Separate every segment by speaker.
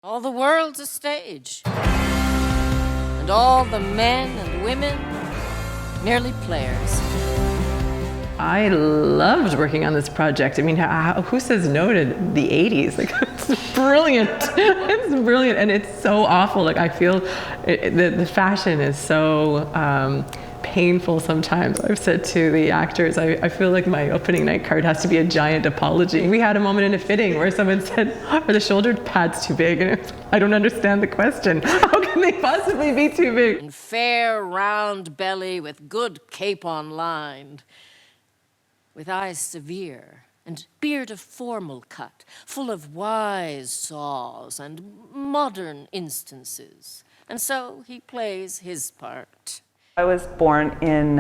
Speaker 1: All the world's a stage, and all the men and women merely players.
Speaker 2: I loved working on this project. I mean, who says no to the 80s? Like, it's brilliant. It's brilliant, and it's so awful. Like, I feel the fashion is so painful sometimes. I've said to the actors, I feel like my opening night card has to be a giant apology. We had a moment in a fitting where someone said, are the shoulder pads too big? And I don't understand the question. How can they possibly be too big?
Speaker 1: And fair round belly with good capon lined, with eyes severe, and beard of formal cut, full of wise saws and modern instances. And so he plays his part.
Speaker 3: I was born in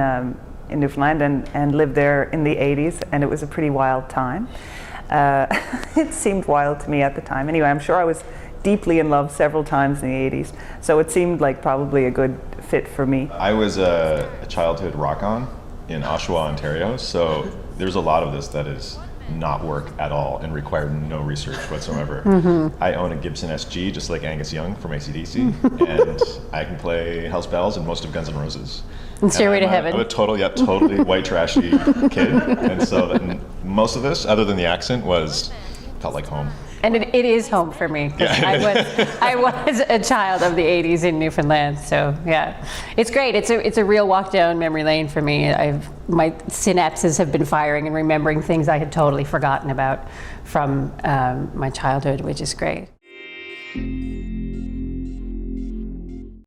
Speaker 3: Newfoundland and lived there in the 80s, and it was a pretty wild time. It seemed wild to me at the time. Anyway, I'm sure I was deeply in love several times in the 80s, so it seemed like probably a good fit for me.
Speaker 4: I was a childhood rock-on in Oshawa, Ontario, so there's a lot of this that is not work at all and required no research whatsoever. Mm-hmm. I own a Gibson SG, just like Angus Young from AC/DC, and I can play House Bells and most of Guns N' Roses.
Speaker 5: And Stairway to Heaven.
Speaker 4: I'm a totally white trashy kid, and so most of this, other than the accent, felt like home.
Speaker 5: And it is home for me.
Speaker 4: Yeah.
Speaker 5: I was a child of the 80s in Newfoundland, so yeah, it's great. It's a real walk down memory lane for me. My synapses have been firing and remembering things I had totally forgotten about from my childhood, which is great.